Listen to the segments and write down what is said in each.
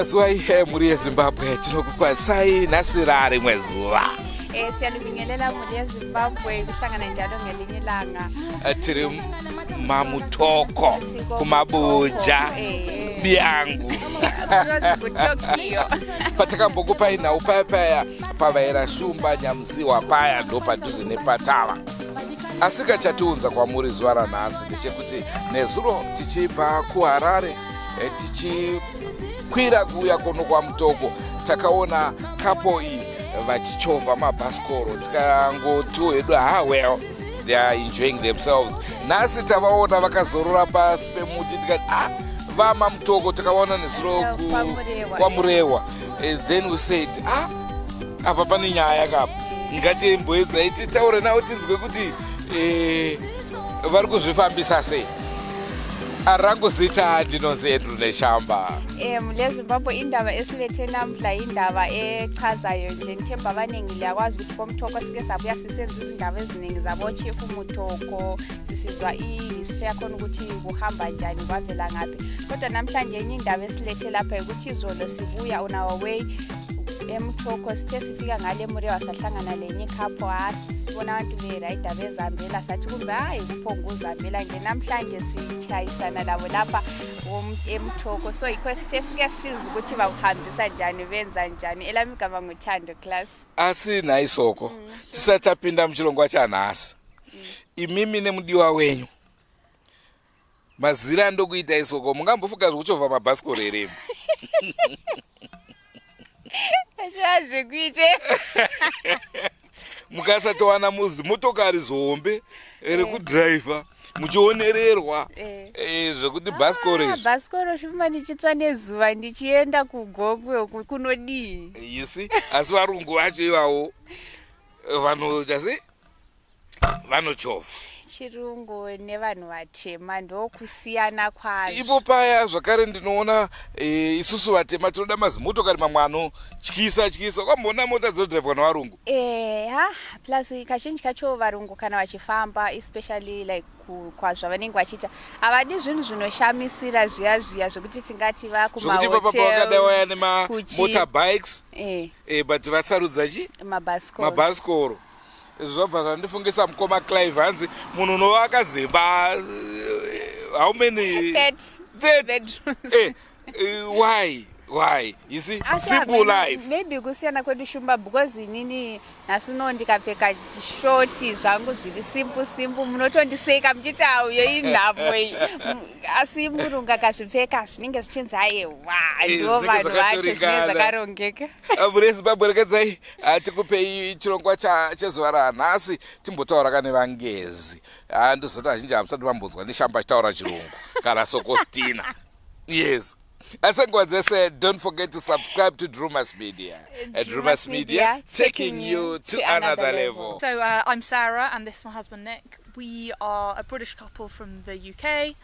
Zuwa ihe muri Zimbabwe tinokukwasai nhasi rari mwezuva. Siyalibingelela muri Zimbabwe kuhlangana njalo ngelinye ilanga. Tiri mamutoko kumabuja biangu. Patakambokupa ina upaya pavaera shumba nyamziwa paya ndo padhuze nepatala. Asika chatiunza kwa muri zuva ranhasi ndechekuti nezuro tichibva kuHarare tichikwira kuuya kuno kwa Mutoko takaona couple iyi vachichovha Mabhasikoro tikangoti hedu well they are enjoying themselves. Nhasi tavaona vakazorora pasi pemuti tikati vama Mutoko takaona nezuro kwaMurewa. Then we said apa pane nyaya kapa ngatiemboedzai titaure navo tinzwe kuti vari kuzvifambisa sei. Arangu zita ndinonzi Andrew Neshamba. Mule Zimbabwe indaba esilethe namhla indaba echazayo nje ngithemba abaningi liyakwazi ukuthi koMutoko sike sabuya sisenza izindaba eziningi zabo chief Mutoko sisizwa ihistory yakhona ukuthi kuhamba njani kwavela ngapi. Kodwa namhlanje enye indaba esilethe lapha ukuthi izolo sibuya on our way eMutoko sithe sifika ngale Murewa sahlangana lenye couple sibona abantu berayida bezambela sathi kumbe kuphonga uzambela nje namhlanje sichayisana labo lapha eMutoko. So ikho sithe sike siza ukuthi bakuhambisa njani benza njani. Elami igama nguThando class. Asina isoko tisatapinda muchilongwa chanhasi. Imimi nemudiwa wenyu mazira ndokuita isoko mungambofuka zvekuchovha Mabhasikoro here. Ashwaje kuite. Mukasatowana muzi motokari zombe rekudriver muchionererwa zvekuti Bhasikoro shuma ndichitsva nezuva ndichienda kuGobwe kunodii. You see, asi varungu vacho ivavo vanoita sei vanochovha chirungu nevanhu vatema ndokusiyana kwazvo. Ipo paya zvakare ndinoona isusu vatema tinoda mazimotokari mamwe anotyisa kwambona mota dzinodhiraivhwa navarungu. Plus kazhinji kacho varungu kana vachifamba especially like kwazvavanenge vachiita havadi zvinhu zvinoshamisira zviya zvokuti tingati vakumahotel zvekuti papa vakadai waya nemotorbikes but vasarudza chi Mabhasikoro. Zvobva zvandifungisa mukoma Clive hanzi munhu unova akazemba how many 30 bedrooms. Why? You see, simple life. Maybe kusiyana kwedu shumba because inini nasuno ndikapfeka shoti zvangu zviri simple munotondiseka muchiti uyo indabo asi murungu akazvipfeka zvinenge zvichinzi ndo vanhu vacho zvinenge zvakarongeka. Muri Zimbabwe rekedzai tikupei chirongwa chezuva ranhasi timbotaura kane vangezi. Ndozoti azhinji hamusati vambonzwa neshamba achitaura chirungu kana sokostina. Yes. As I said, don't forget to subscribe to Drewmas Media. Drewmas Media, taking you to another level. So I'm Sarah and this is my husband Nick. We are a British couple from the UK.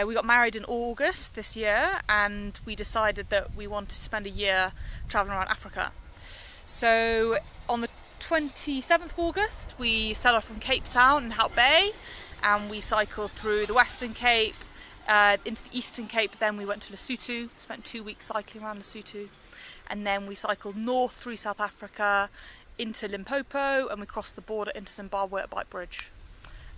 We got married in August this year and we decided that we wanted to spend a year travelling around Africa. So on the 27th of August we set off from Cape Town in Hout Bay and we cycled through the Western Cape, into the Eastern Cape, then we went to Lesotho, spent 2 weeks cycling around Lesotho. and then we cycled north through South Africa into Limpopo, and we crossed the border into Zimbabwe at BEIT Bridge.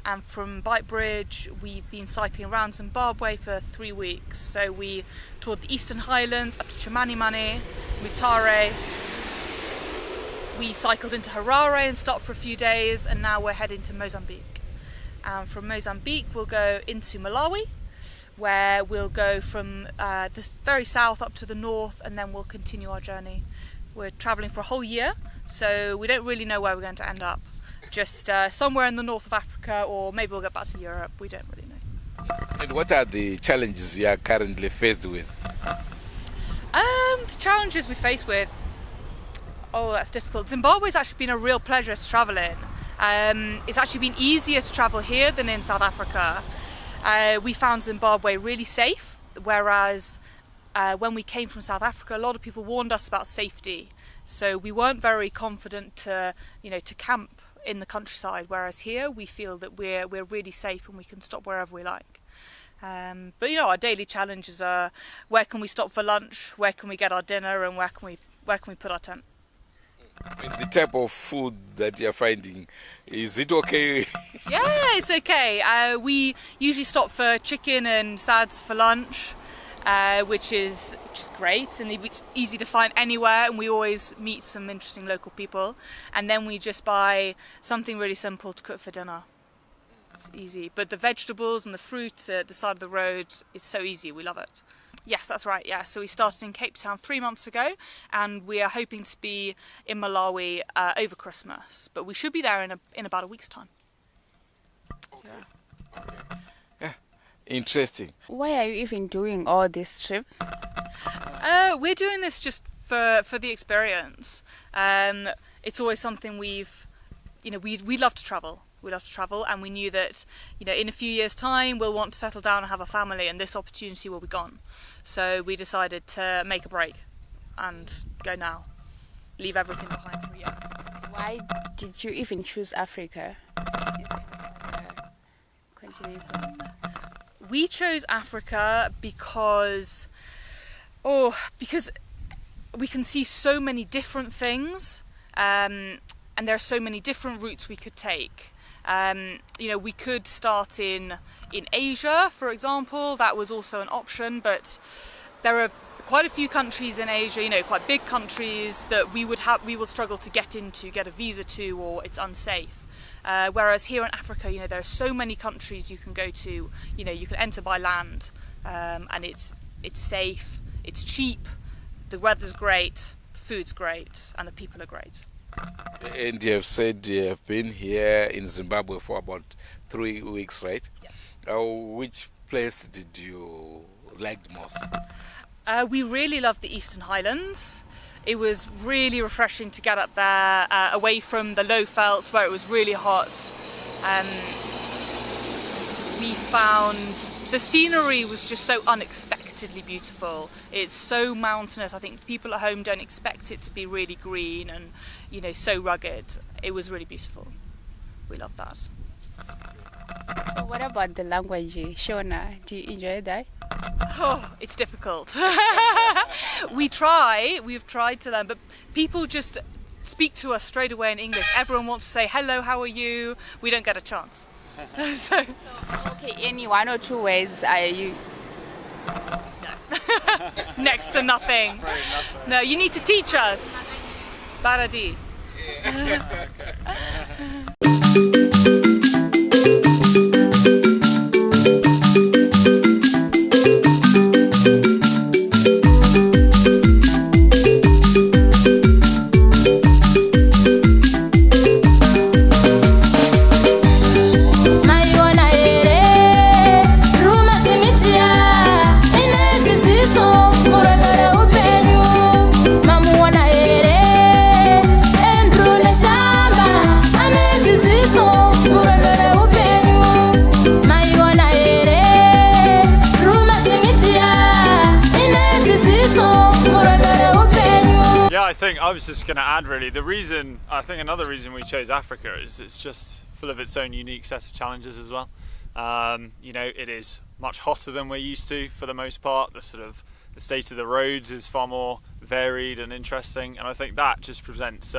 And from BEIT Bridge we've been cycling around Zimbabwe for 3 weeks. So we toured the Eastern Highlands up to Chimanimani, Mutare. We cycled into Harare and stopped for a few days, and now we're heading to Mozambique. And from Mozambique we'll go into Malawi, where we'll go from the very south up to the north, and then we'll continue our journey. We're travelling for a whole year, so we don't really know where we're going to end up. Just somewhere in the north of Africa, or maybe we'll get back to Europe, we don't really know. And what are the challenges you are currently faced with? The challenges we face with, oh, that's difficult. Zimbabwe's actually been a real pleasure to travel in. It's actually been easier to travel here than in South Africa. We found Zimbabwe really safe, whereas when we came from South Africa, a lot of people warned us about safety. So we weren't very confident to camp in the countryside, whereas here we feel that we're really safe and we can stop wherever we like. But our daily challenges are, where can we stop for lunch, where can we get our dinner, and where can we put our tent? And the type of food that you're finding, is it okay? Yeah, it's okay. We usually stop for chicken and sads for lunch, which is great, and it's easy to find anywhere, and we always meet some interesting local people. And then we just buy something really simple to cook for dinner. It's easy, but the vegetables and the fruit at the side of the road is so easy. We love it. Yes, that's right. Yeah, so we started in Cape Town 3 months ago, and we are hoping to be in Malawi over Christmas. But we should be there in about a week's time. Okay. Yeah. Okay. Yeah. Interesting. Why are you even doing all this trip? We're doing this just for the experience. It's always something we love to travel. We love to travel, and we knew that in a few years' time we'll want to settle down and have a family, and this opportunity will be gone. So we decided to make a break and go now, leave everything behind for a year. Why did you even choose Africa? We chose Africa because we can see so many different things, and there are so many different routes we could take. We could start in Asia, for example. That was also an option, but there are quite a few countries in Asia, quite big countries that we would struggle to get a visa to, or it's unsafe. Whereas here in Africa, there are so many countries you can go to. You can enter by land, and it's safe, it's cheap, the weather's great, the food's great, and the people are great. And you have said you have been here in Zimbabwe for about 3 weeks, right? Yeah. Which place did you like the most? We really loved the Eastern Highlands. It was really refreshing to get up there, away from the low veld where it was really hot. We found the scenery was just so unexpectedly beautiful. It's so mountainous. I think people at home don't expect it to be really green and so rugged. It was really beautiful. We loved that. So what about the language, Shona? Do you enjoy that? Oh, it's difficult. We've tried to learn, but people just speak to us straight away in English. Everyone wants to say, hello, how are you? We don't get a chance. Okay, any 1 or 2 words are you? No. Next to nothing. No, you need to teach us. Baradi. I was just going to add really, another reason we chose Africa is it's just full of its own unique set of challenges as well. It is much hotter than we're used to for the most part. The The state of the roads is far more varied and interesting, and I think that just presents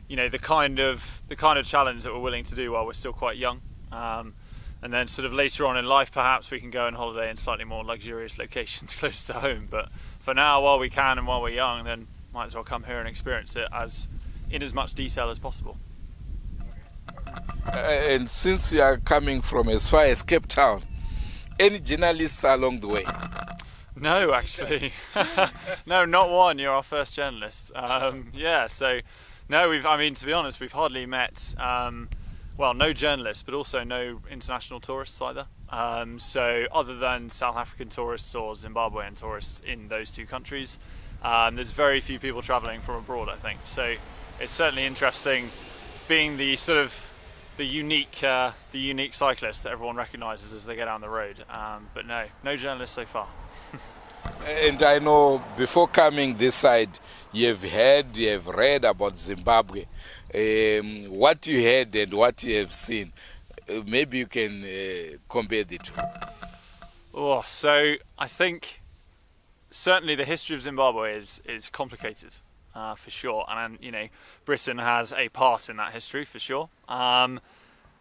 you know, the kind of challenge that we're willing to do while we're still quite young. And then sort of later on in life, perhaps we can go on holiday in slightly more luxurious locations close to home. But for now, while we can and while we're young, then might as well come here and experience it in as much detail as possible. And since you are coming from as far as Cape Town, any journalists along the way? No, actually. No, not one. You're our first journalist. Yeah, so no, I mean, to be honest, we've hardly met, well, no journalists, but also no international tourists either. So other than South African tourists or Zimbabwean tourists in those two countries, there's very few people travelling from abroad, I think. So it's certainly interesting being the sort of the unique cyclist that everyone recognises as they get down the road. But no journalists so far. And I know before coming this side, you have read about Zimbabwe. What you heard and what you have seen, maybe you can compare the two. Oh, so I think certainly the history of Zimbabwe is complicated, for sure, and you know, Britain has a part in that history for sure. And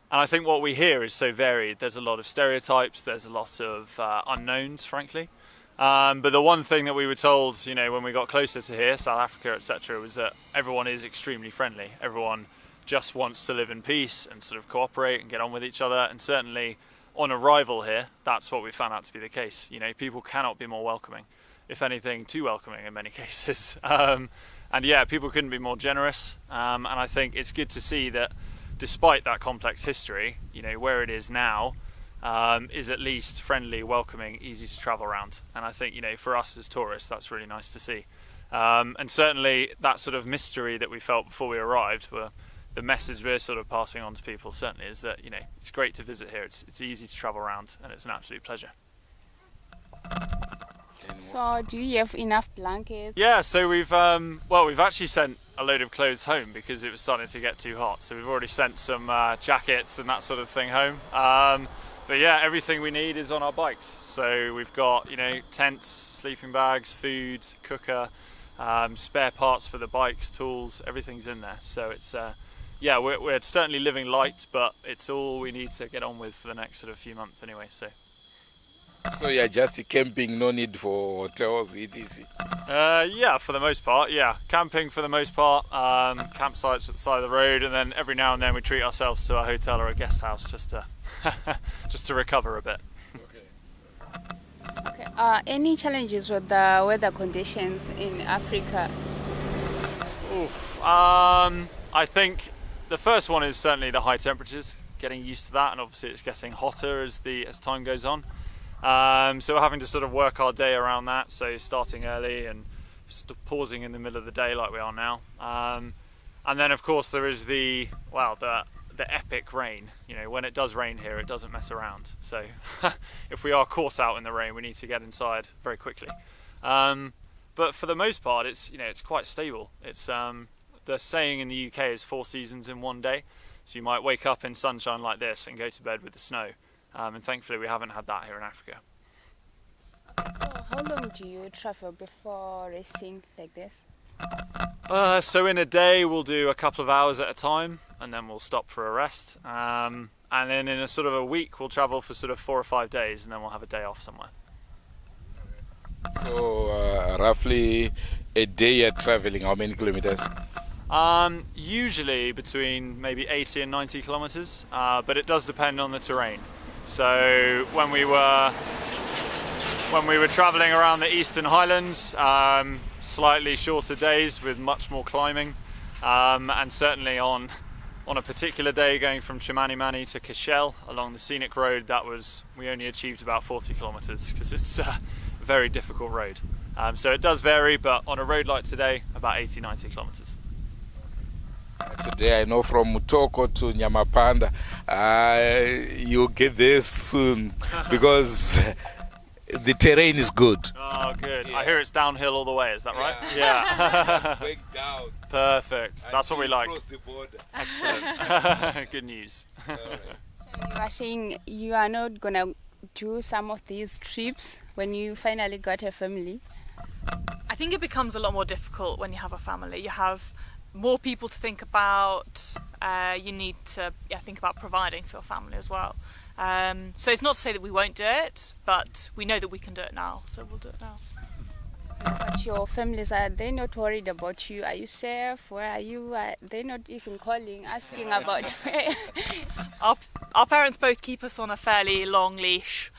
I think what we hear is so varied. There's a lot of stereotypes. There's a lot of unknowns, frankly. But the one thing that we were told, you know, when we got closer to here, South Africa, etc., was that everyone is extremely friendly. Everyone just wants to live in peace and sort of cooperate and get on with each other. And certainly on arrival here, that's what we found out to be the case. You know, people cannot be more welcoming, if anything, too welcoming in many cases. And yeah, people couldn't be more generous. And I think it's good to see that despite that complex history, you know, where it is now, is at least friendly, welcoming, easy to travel around. And I think, you know, for us as tourists, that's really nice to see. And certainly that sort of mystery that we felt before we arrived, were the message we're sort of passing on to people certainly is that, you know, it's great to visit here. It's easy to travel around and it's an absolute pleasure. So do you have enough blankets? Yeah, so we've actually sent a load of clothes home because it was starting to get too hot. So we've already sent some jackets and that sort of thing home. But yeah, everything we need is on our bikes. So we've got, you know, tents, sleeping bags, food, cooker, spare parts for the bikes, tools, everything's in there. So it's, yeah, we're certainly living light, but it's all we need to get on with for the next sort of few months anyway. So you're just camping, no need for hotels, etc. Yeah, for the most part, yeah. Camping for the most part, campsites at the side of the road, and then every now and then we treat ourselves to a hotel or a guest house just to just to recover a bit. Okay. Any challenges with the weather conditions in Africa? Oof. I think the first one is certainly the high temperatures, getting used to that, and obviously it's getting hotter as time goes on. So we're having to sort of work our day around that, so starting early and pausing in the middle of the day like we are now. And then of course there is the epic rain. You know, when it does rain here, it doesn't mess around. So if we are caught out in the rain, we need to get inside very quickly. But for the most part, it's, you know, it's quite stable. It's the saying in the UK is 4 seasons in one day. So you might wake up in sunshine like this and go to bed with the snow. And thankfully we haven't had that here in Africa. So how long do you travel before resting like this? So in a day we'll do a couple of hours at a time and then we'll stop for a rest. And then in a sort of a week we'll travel for sort of 4 or 5 days and then we'll have a day off somewhere. So roughly a day you're traveling how many kilometers? Usually between maybe 80 and 90 kilometers, but it does depend on the terrain. So when we were traveling around the Eastern Highlands, slightly shorter days with much more climbing, and certainly on a particular day going from Chimanimani to Kishel along the scenic road, we only achieved about 40 kilometers because it's a very difficult road. So it does vary, but on a road like today, about 80-90 kilometers. Today I know from MUTOKO to Nyamapanda, you'll get there soon because the terrain is good. Oh, good. Yeah. I hear it's downhill all the way, is that right? Yeah. It's going down. Perfect. That's what we like. Across the border. Excellent. Good news. All right. So you are saying you are not gonna do some of these trips when you finally got a family? I think it becomes a lot more difficult when you have a family. You have more people to think about. You need to think about providing for your family as well. So it's not to say that we won't do it, but we know that we can do it now, so we'll do it now. But your families, are they not worried about you? Are you safe? Where are you? Are they not even calling, asking about where? Our parents both keep us on a fairly long leash.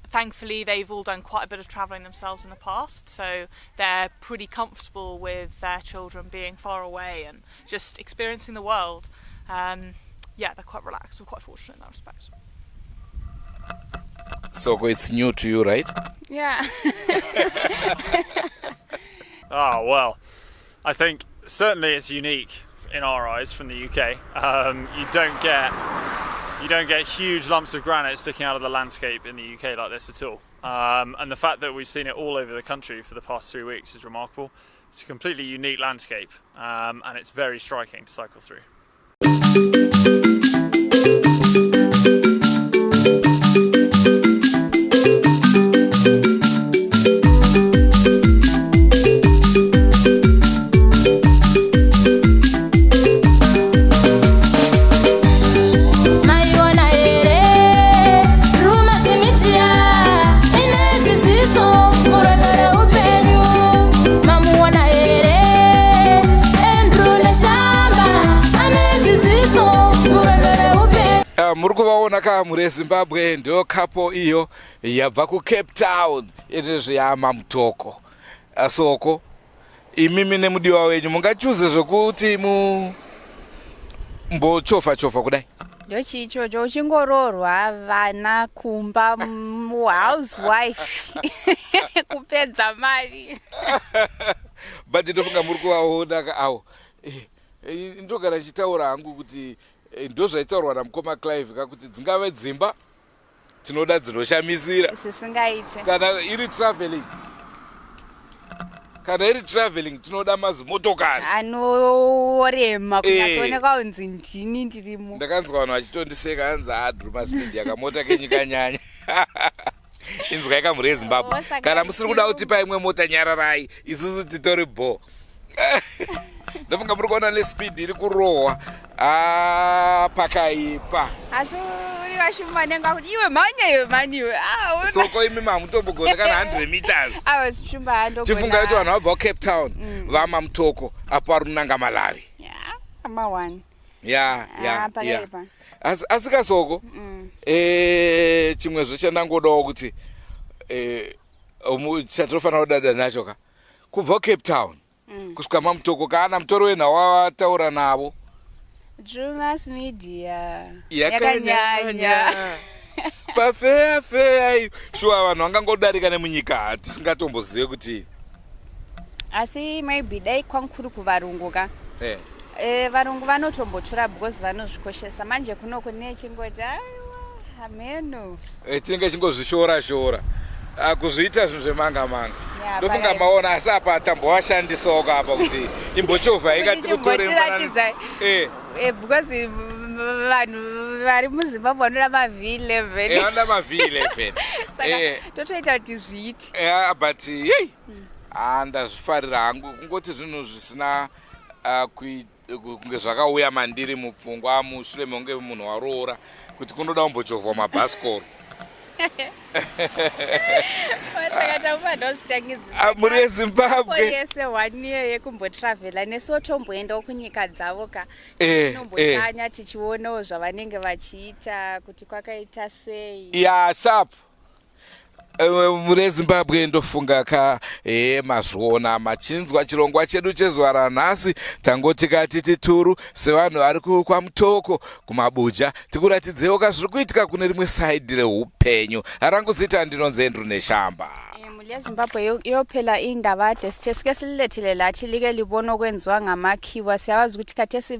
Thankfully, they've all done quite a bit of travelling themselves in the past, so they're pretty comfortable with their children being far away and just experiencing the world. They're quite relaxed. We're quite fortunate in that respect. So it's new to you, right? Yeah. Well, I think certainly it's unique in our eyes from the UK. You don't get huge lumps of granite sticking out of the landscape in the UK like this at all. And the fact that we've seen it all over the country for the past 3 weeks is remarkable. It's a completely unique landscape, and it's very striking to cycle through. muri kuvaona ka muri Zimbabwe ndio kapo iyo yabva ku Cape Town inezviyama mutoko asoko imimi nemudiwa wenyu mungachuze zvokuti mbochofa kudai ndochicho uchingororwa vana kumba housewife kupedza mari but ndofunga muri kuvaona awo ndogara chitaura hangu kuti ndozvaitaurwa namukoma Clive kakuti dzingave dzimba tinoda dzinoshamisira zvisingaite kana iri traveling tinoda mazimotokari anorema kunyatsooneka kunzi ndini ndirimo. Ndakanzwa vanhu vachitondiseka hanzi Drewmas yakamota kenyika nyanya inzwa ikamhuri yeZimbabwe kana musiri kuda kuti paimwe mota nyararai isusu titori bho ndofunga muri kuona nespeed iri kurohwa pakaipa asi uri vashumanenga kuti iwe mhanya soko imi mamutombogona kana 100 meters chifunga kuti vanhu vabva Cape Town vama mutoko apo vari kunanga Malawi asi kasoko chimwezvo chandangodawo kuti chatinofanira kudada nacho ka kubva Cape Town kusvika mamutoko kana mutoro wenhau wataura navo Drewmas media yakanyanya pafeya shuwa vanhu vangangodarika nemunyika tisingatombozive kuti asi maybe dai kwankuru kuvarungu ka varungu vanotombotora because vanozvikoshesa manje kunoko nechingoti hameno tinenge chingozvishora kuzviita zvinhu zvemanga ndofunga maona asi apa atambowashandisawo kapa kuti imboChovha ikati kutore because vanhu vari muZimbabwe vanoda maV11 vanoda maV11 saka totoita kuti zviiti but ndazvifarira hangu kungoti zvinhu zvisina kunge zvakauya mandiri mupfungwa mushure mekunge munhu waroora kuti kunoda kumbochovhwa mabhasikoro muri yeZimbabwe yese 1 year yekumbotravela nesu tomboendawo kunyika dzavo ka tinomboshanya tichionawo zvavanenge vachiita kuti kwakaita sei sapo muri yeZimbabwe ndofunga ka mazviona machinzwa chirongwa chedu chezuva ranhasi tangoti kati tituru sevanhu vari kwamutoko kumabuja tikuratidzewo zviri kuitika kune rimwe saidhi reupenyu haranguzita ndinonzi Andrew neshamba mhuri yeZimbabwe yophela indaba tesike sililethile lathi like libona okwenziwa ngamakhiwa siyawazi ukuthi khathesi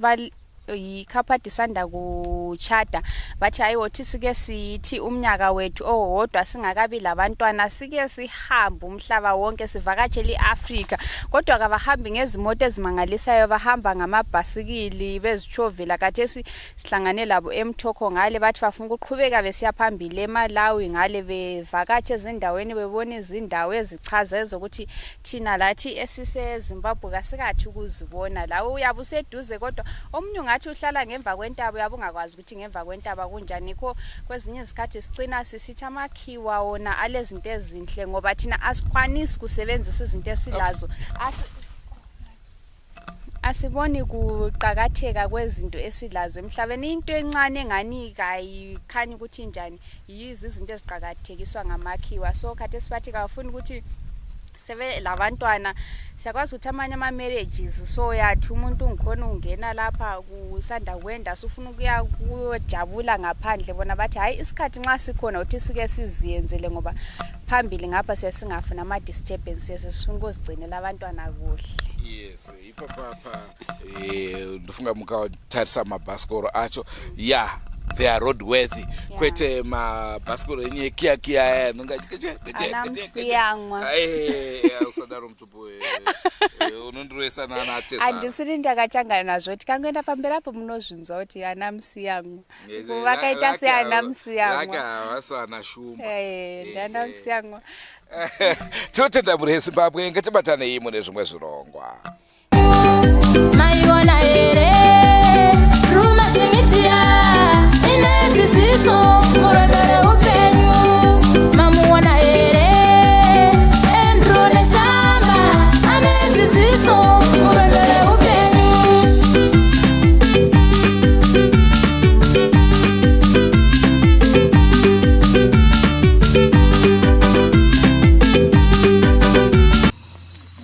ikhapati sanda kuchata bathi ayiwothi sike sithi umnyaka wethu owodwa singakabi labantwana sike sihambe umhlaba wonke sivakatshele iAfrika kodwa kabahambi ngezimoto ezimangalisayo bahamba ngamabhasikili bezichovela kathesi sihlangane labo eMutoko ngale bathi bafuna ukuqhubeka besiya phambili eMalawi ngale bevakatshe ezindaweni bebona izindawo ezichaza ezokuthi thina lathi esise Zimbabwe kasikathi ukuzibona la uyabe useduze kodwa omunye ngathi uhlala ngemva kwentaba uyabe ungakwazi ukuthi ngemva kwentaba kunjani kho kwezinye izikhathi sicina sisithi amakhiwa wona alezinto ezinhle ngoba thina asikwanisi kusebenzisa izinto esilazo asiboni kuqhakatheka kwezinto esilazo emhlabeni into encane enganika ayikhanya ukuthi njani yizi izinto eziqhakathekiswa ngamakhiwa so khathe sibathi kafuna ukuthi sebe labantwana siyakwazi ukuthi amanye ama marriages so yathi umuntu ngikhona ungena lapha kusanda kwenda sifuna ukuya kujabula ngaphandle bona bathi hayi isikhathi nxa sikhona uthi sike siziyenzele ngoba phambili ngapha sesingafuna ama disturbances sifuna ukuzigcinela abantwana kuhle. Yes, ipapa ndofunga mukatharisa Mabhasikoro acho yeah they are roadworthy kwete Mabhasikoro enye kia nongacheche usadaro mtupo unondroesa nana atesa andisiri ndakachangana nazvo tikangoenda pamberapo munozvinzwa kuti ana musiyangu vakaita se ana musiyangu vasana shuma ndana musiyangu tinotenda muri Zimbabwe ngatibatane imo nezvimwe zvirongwa maiona here Drewmas media inedzidziso murondere upenyu mamuona here Andrew neshamba anedzidziso murondere upenyu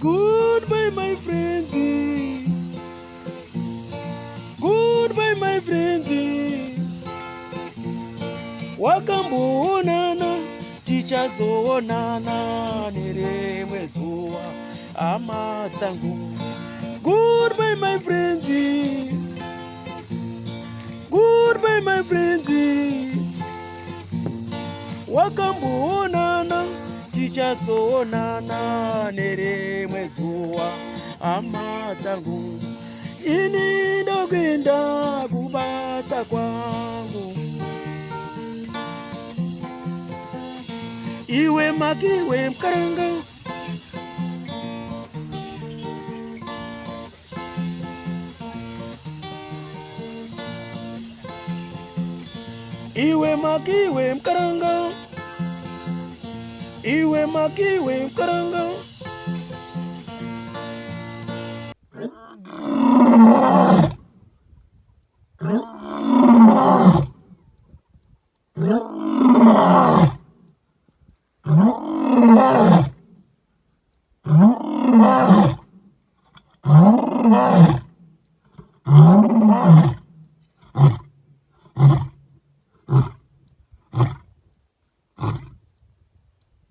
Goodbye my friends, goodbye my friends, wakamboonana tichazoonana nerimwe zuva hama dzangu. Goodbye my friends, goodbye my friends, wakamboonana tichazoonana nerimwe zuva hama dzangu. Ini ndokwenda kubasa kwangu, iwe makiwe mkaranga, iwe makiwe mkaranga, iwe makiwe mkaranga.